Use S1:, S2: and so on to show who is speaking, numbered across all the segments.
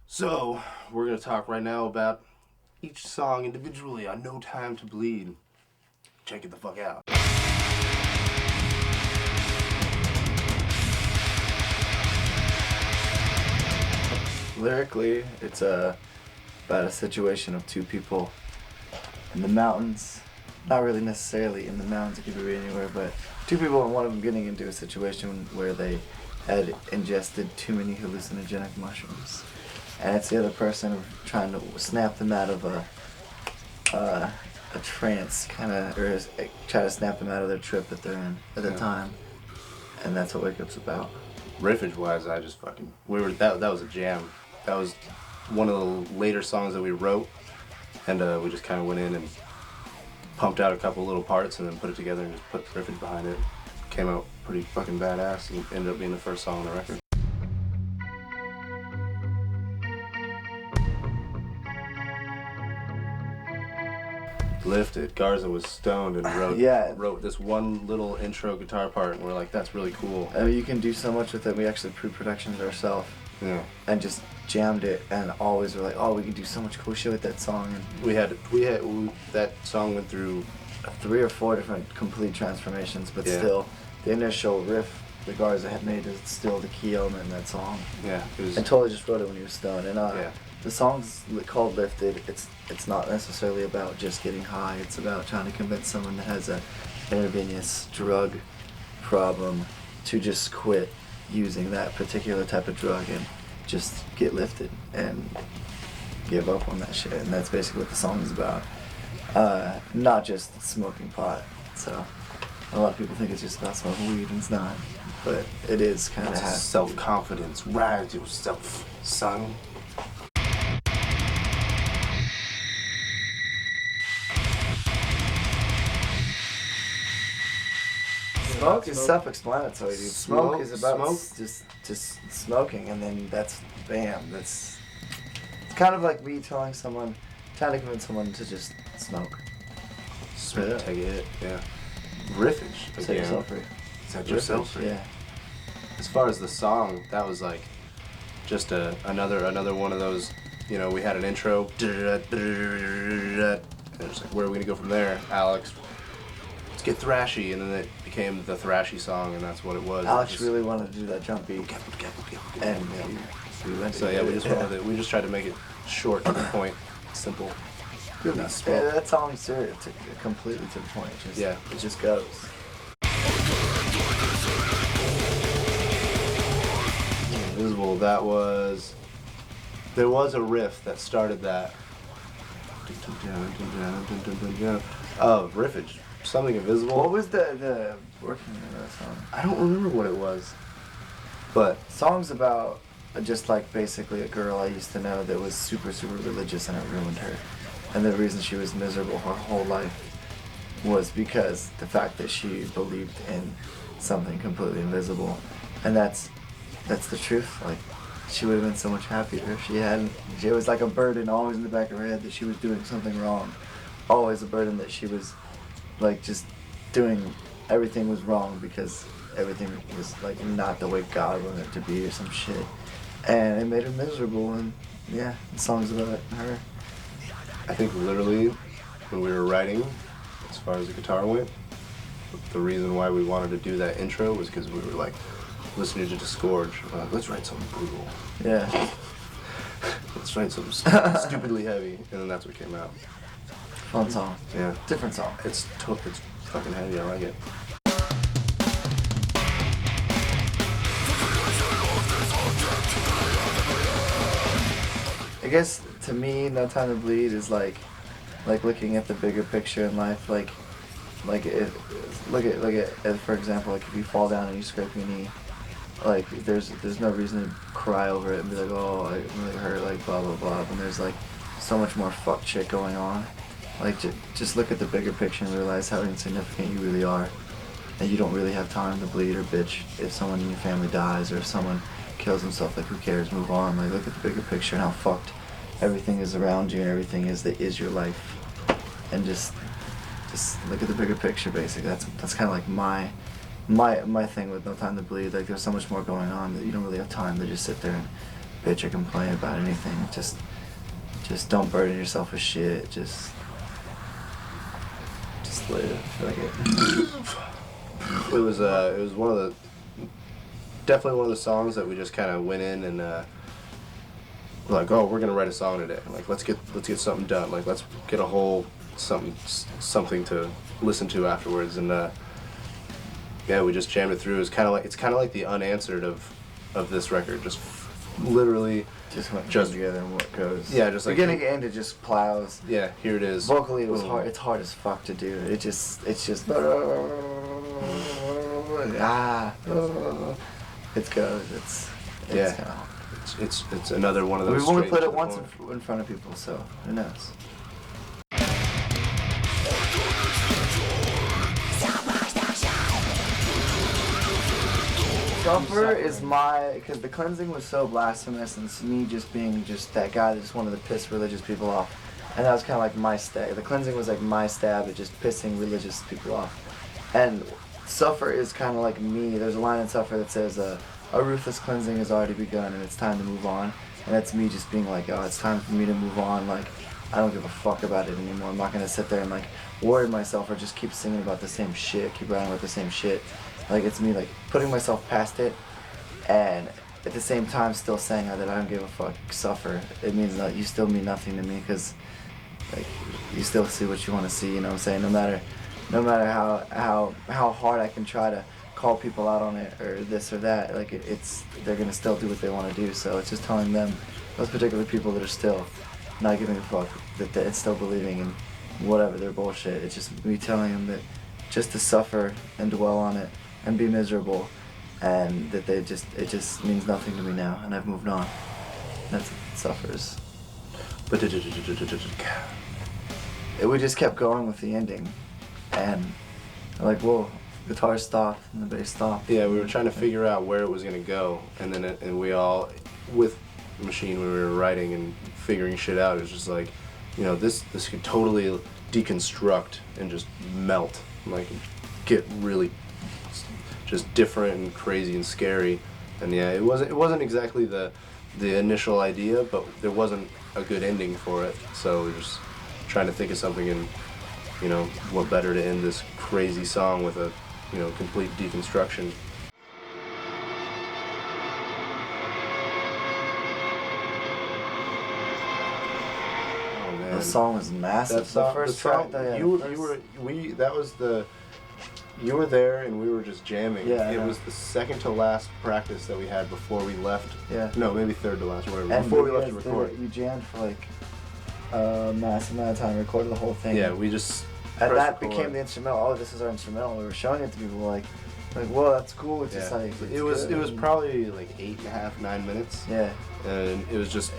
S1: So, we're going to talk right now about each song individually on No Time to Bleed. Check it the fuck out.
S2: Lyrically, it's about a situation of two people in the mountains. Not really necessarily in the mountains, it could be anywhere, but two people and one of them getting into a situation where they had ingested too many hallucinogenic mushrooms. And it's the other person trying to snap them out of a trance, or try to snap them out of their trip that they're in at the time. And that's what Wake Up's about.
S1: Riffage wise, I just fucking that was a jam. That was one of the later songs that we wrote, and we just kind of went in and pumped out a couple little parts and then put it together and just put riffage behind it. Came out pretty fucking badass and ended up being the first song on the record. Lifted. Garza was stoned and wrote this one little intro guitar part, and we're like, that's really cool.
S2: I mean, you can do so much with it. We actually pre-productioned ourselves.
S1: Yeah.
S2: And just jammed it, and always were like, oh, we can do so much cool shit with that song. And
S1: that song went through
S2: 3 or 4 different complete transformations, but still, the initial riff the Garza had made is still the key element in that song.
S1: Yeah.
S2: And totally just wrote it when he was stoned. And the song's called Lifted. It's not necessarily about just getting high. It's about trying to convince someone that has a intravenous drug problem to just quit using that particular type of drug and just get lifted and give up on that shit. And that's basically what the song is about. Not just smoking pot. So a lot of people think it's just about smoking weed, and it's not. But it is kind of
S1: self-confidence. Rise yourself, son.
S2: Smoke is self-explanatory, dude. Smoke is about just smoking, and then that's bam. It's kind of like me trying to convince someone to just smoke.
S1: Take it, yeah. Riffage.
S2: Set yourself free.
S1: Set yourself free.
S2: Yeah.
S1: As far as the song, that was like just another one of those. You know, we had an intro, and it's like, where are we gonna go from there, Alex? Let's get thrashy, and then it became the thrashy song, and that's what it was.
S2: Alex really wanted to do that jump beat, and we went.
S1: So yeah, we just tried to make it short, to the point, simple.
S2: That song's completely to the point. It just goes.
S1: Invisible. There was a riff that started that. Oh, riffage. Something invisible.
S2: What was the working of that song?
S1: I don't remember what it was. But
S2: song's about just like basically a girl I used to know that was super, super religious, and it ruined her. And the reason she was miserable her whole life was because the fact that she believed in something completely invisible. And that's the truth. Like, she would have been so much happier if she hadn't. It was like a burden always in the back of her head that she was doing something wrong. Always a burden that she was like just doing everything was wrong because everything was like not the way God wanted it to be or some shit. And it made her miserable, and the song's about her.
S1: I think literally when we were writing, as far as the guitar went, the reason why we wanted to do that intro was because we were like listening to Disgorge. Let's write something brutal.
S2: Yeah.
S1: Let's write something stupidly heavy, and then that's what came out.
S2: Fun song.
S1: Yeah.
S2: Different song.
S1: It's fucking heavy. I like it.
S2: I guess to me, No Time to Bleed is like looking at the bigger picture in life. Look at for example, like if you fall down and you scrape your knee, like there's no reason to cry over it and be like, oh, it really hurt, like blah blah blah. And there's like so much more fuck shit going on. Like just look at the bigger picture and realize how insignificant you really are, and you don't really have time to bleed or bitch if someone in your family dies or if someone kills himself. Like, who cares? Move on. Like, look at the bigger picture and how fucked everything is around you and everything is that is your life, and just look at the bigger picture. Basically, that's kind of like my thing with No Time to Bleed. Like, there's so much more going on that you don't really have time to just sit there and bitch or complain about anything. Just don't burden yourself with shit. Just live. Fuck it.
S1: It was definitely one of the songs that we just kind of went in and we're like, oh, we're gonna write a song today. Like, let's get something done. Like, let's get a whole something to listen to afterwards. And yeah, we just jammed it through. It's kind of like the unanswered of this record. Just literally
S2: Just went
S1: just
S2: together and what goes.
S1: Yeah, just like
S2: beginning to end, it just plows.
S1: Yeah, here it is.
S2: Vocally, it was hard. It's hard as fuck to do. It's just it goes. It's
S1: Yeah.
S2: kind of.
S1: It's another one of those.
S2: We've only
S1: straight
S2: played
S1: to
S2: it
S1: the
S2: once
S1: point.
S2: in front of people, so who knows? Suffer is because the cleansing was so blasphemous, and it's me just being just that guy that just wanted to piss religious people off, and that was kind of like my stab. The cleansing was like my stab at just pissing religious people off, and Suffer is kind of like me. There's a line in Suffer that says, "A ruthless cleansing has already begun, and it's time to move on." And that's me just being like, "Oh, it's time for me to move on." Like, I don't give a fuck about it anymore. I'm not gonna sit there and like worry myself or just keep singing about the same shit, keep writing about the same shit. Like, it's me like putting myself past it, and at the same time still saying that I don't give a fuck. Suffer. It means that you still mean nothing to me, because like you still see what you want to see. You know what I'm saying? No matter how hard I can try to call people out on it or this or that, like they're gonna still do what they want to do. So it's just telling them, those particular people that are still not giving a fuck, that it's still believing in whatever their bullshit. It's just me telling them that just to suffer and dwell on it and be miserable, and that it just means nothing to me now, and I've moved on. That's what suffers. We just kept going with the ending, and like, whoa, guitar stopped and the bass stopped.
S1: Yeah, we were trying to figure out where it was gonna go, and then and we all, with the machine, when we were writing and figuring shit out, it was just like, you know, this could totally deconstruct and just melt, like get really just different and crazy and scary. And yeah, it wasn't exactly the initial idea, but there wasn't a good ending for it, so we were just trying to think of something, and you know, what better to end this crazy song with a, you know, complete deconstruction. Oh man,
S2: The song was massive. The first track,
S1: you were there and we were just jamming.
S2: Yeah,
S1: it was the second to last practice that we had before we left.
S2: Yeah.
S1: No, maybe third to last, or whatever.
S2: And
S1: before we left to record.
S2: You jammed for like a massive amount of time, recorded the whole thing.
S1: Yeah, we just.
S2: And that
S1: record.
S2: became the instrumental. Oh, this is our instrumental. We were showing it to people like, whoa, that's cool. It's just like
S1: it was probably like 8.5, 9 minutes.
S2: Yeah.
S1: And it was just.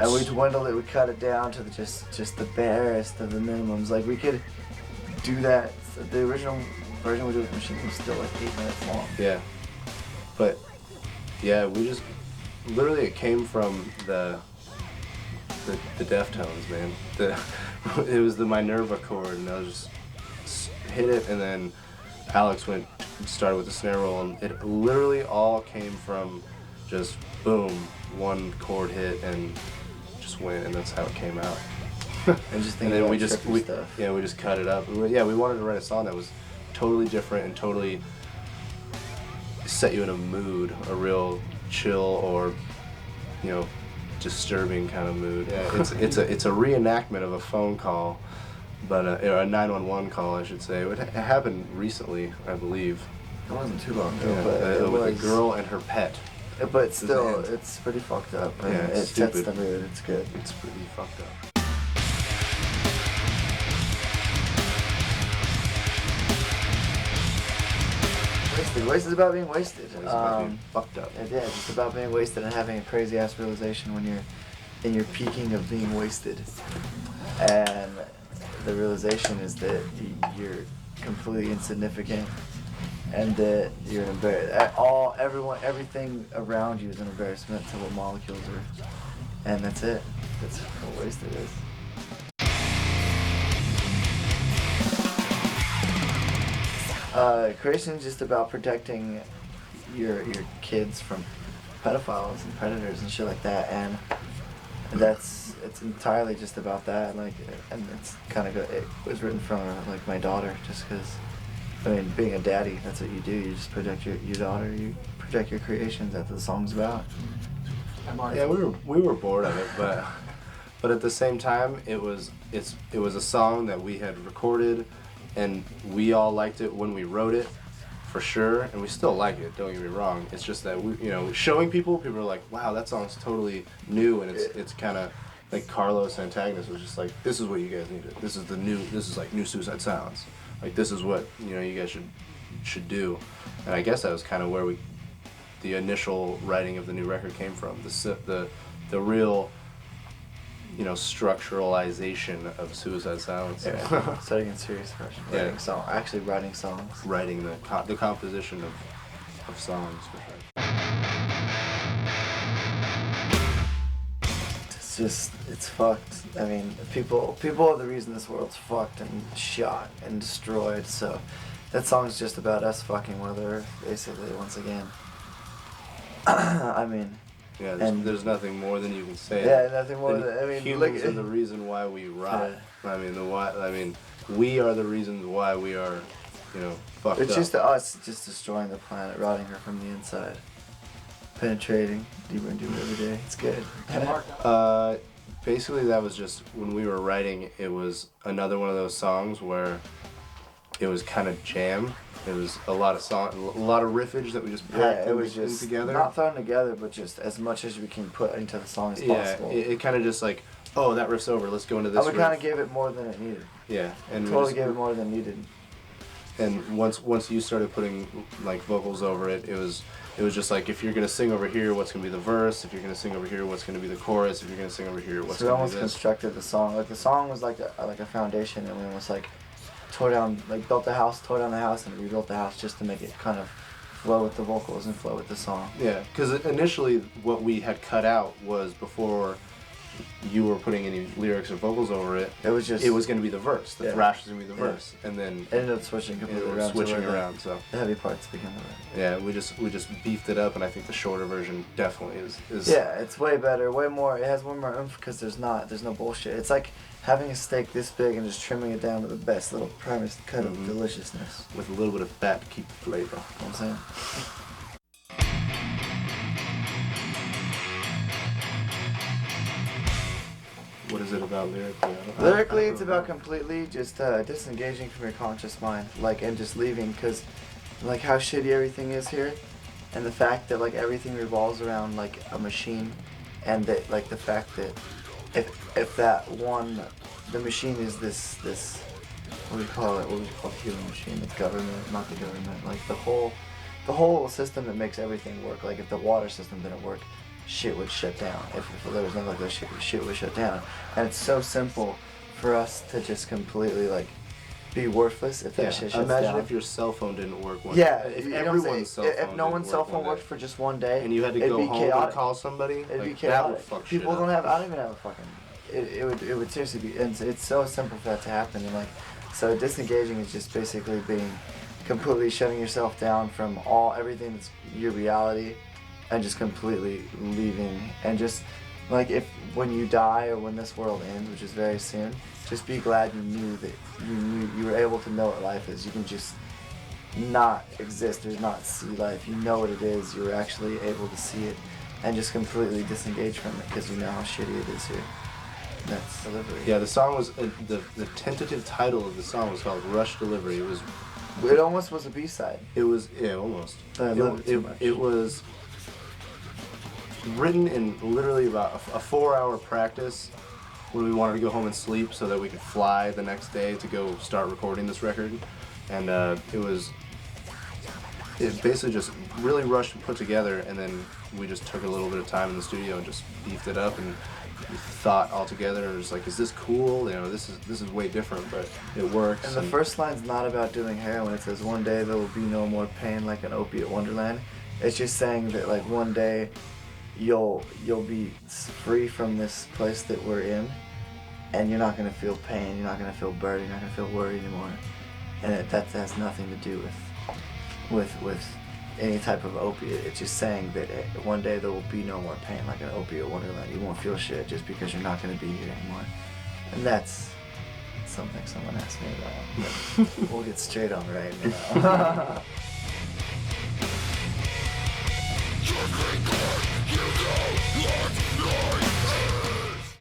S2: And we dwindled it. We cut it down to just the barest of the minimums. Like, we could do that. The original version we did with the machine was still like 8 minutes long.
S1: Yeah. But yeah, we just literally, it came from the Deftones, man. It was the Minerva chord, and I was just hit it, and then Alex started with the snare roll, and it literally all came from just boom, one chord hit, and just went, and that's how it came out.
S2: And just
S1: and then we just
S2: stuff.
S1: we just cut it up. We wanted to write a song that was totally different and totally set you in a mood, a real chill or, you know, disturbing kind of mood. Yeah, it's a reenactment of a phone call, but or a 911 call, I should say. It happened recently, I believe.
S2: It wasn't too long ago,
S1: Yeah,
S2: but it
S1: with
S2: was
S1: a girl and her pet.
S2: But still, it's pretty fucked up.
S1: Yeah,
S2: it
S1: it's
S2: sets
S1: stupid.
S2: the mood. It's good.
S1: It's pretty fucked up.
S2: Wasted is about being wasted.
S1: It's about being fucked up.
S2: Yeah, it's just about being wasted and having a crazy ass realization when you're in your peaking of being wasted. And the realization is that you're completely insignificant, and that you're an everything around you is an embarrassment to what molecules are. And that's it. That's what wasted is. Creation is just about protecting your kids from pedophiles and predators and shit like that, and it's entirely just about that. Like, and it's kind of it was written from like my daughter, just because. I mean, being a daddy, that's what you do. You just protect your daughter. You protect your creations. That's what the song's about.
S1: Yeah, we were bored of it, but at the same time, it was a song that we had recorded, and we all liked it when we wrote it, for sure, and we still like it. Don't get me wrong. It's just that showing people are like, wow, that song's totally new, and it's kind of like Carlos Antagonist was just like, this is what you guys needed. This is like new Suicide Sounds. Like, this is what you guys should do, and I guess that was kind of where the initial writing of the new record came from. The real structuralization of Suicide Silence.
S2: Yeah. Studying in serious fashion. Writing songs.
S1: Writing the composition of songs, for sure.
S2: It's fucked. I mean, people are the reason this world's fucked and shot and destroyed, so that song's just about us fucking with Earth, basically, once again. I mean...
S1: Yeah, there's nothing more than you can say.
S2: Yeah, nothing more than... I mean,
S1: humans are the reason why we rot. Yeah. I mean, we are the reasons why we are, fucked up.
S2: It's just us just destroying the planet, rotting her from the inside. Penetrating deeper and deeper every day. It's good.
S1: Basically, that was just when we were writing. It was another one of those songs where it was kind of jam. It was a lot of riffage that we just packed in together.
S2: Not thrown together, but just as much as we can put into the song as possible.
S1: Yeah, it kind of just like, oh, that riff's over. Let's go into this.
S2: We kind of gave it more than it needed.
S1: Yeah, and
S2: totally gave it more than it needed.
S1: And once you started putting like vocals over it, it was just like, if you're gonna sing over here, what's gonna be the verse? If you're gonna sing over here, what's gonna be the chorus? If you're gonna sing over here, what's gonna be this?
S2: So we almost constructed the song. Like, the song was like a foundation, and we almost built the house, tore down the house, and rebuilt the house just to make it kind of flow with the vocals and flow with the song.
S1: Yeah, because initially what we had cut out was, before you were putting any lyrics or vocals over it, it was going to be the verse. The thrash was going to be the verse, and then
S2: it ended up switching completely around.
S1: So
S2: the heavy parts became the rest.
S1: Yeah, we just beefed it up, and I think the shorter version definitely is.
S2: Yeah, it's way better, way more. It has way more oomph because there's no bullshit. It's like having a steak this big and just trimming it down to the best little primest cut of deliciousness.
S1: With a little bit of fat to keep the flavor.
S2: You know what I'm saying?
S1: What is it about lyrically?
S2: Lyrically, it's about completely just disengaging from your conscious mind, and just leaving, because how shitty everything is here, and the fact that everything revolves around a machine, and that the fact that if the machine is this what do we call human machine? The government, not the government, the whole system that makes everything work. If the water system didn't work, shit would shut down. If there was nothing like that, shit would shut down. And it's so simple for us to just completely be worthless if that shit shuts down.
S1: Imagine if your cell phone didn't work one day. If everyone's cell phone
S2: if no one's cell phone worked for just one day,
S1: and you had to go home and call somebody,
S2: it'd be chaotic.
S1: That would fuck shit
S2: People
S1: up.
S2: I don't even have a fucking. It would seriously be. And it's so simple for that to happen. And so disengaging is just basically being completely shutting yourself down from everything that's your reality, and just completely leaving. And just if when you die or when this world ends, which is very soon, just be glad you knew that you were able to know what life is. You can just not exist or not see life. You know what it is. You're actually able to see it, and just completely disengage from it because you know how shitty it is here. That's Delivery.
S1: Yeah, the song was the tentative title of the song was called Rush Delivery.
S2: It almost was a B-side.
S1: It was almost.
S2: But I love it too much.
S1: It was written in literally about a 4-hour practice when we wanted to go home and sleep so that we could fly the next day to go start recording this record. And it basically just really rushed and put together, and then we just took a little bit of time in the studio and just beefed it up, and we thought all together, and it was is this cool? This is way different, but it works.
S2: And the first line's not about doing heroin. It says, one day there will be no more pain like an opiate wonderland. It's just saying that one day you'll be free from this place that we're in, and you're not gonna feel pain, you're not gonna feel burden, you're not gonna feel worry anymore. And that has nothing to do with any type of opiate. It's just saying that one day there will be no more pain, like an opiate wonderland. You won't feel shit just because you're not going to be here anymore. And that's something someone asked me about. But we'll get straight on right now.
S3: Just be good, you know what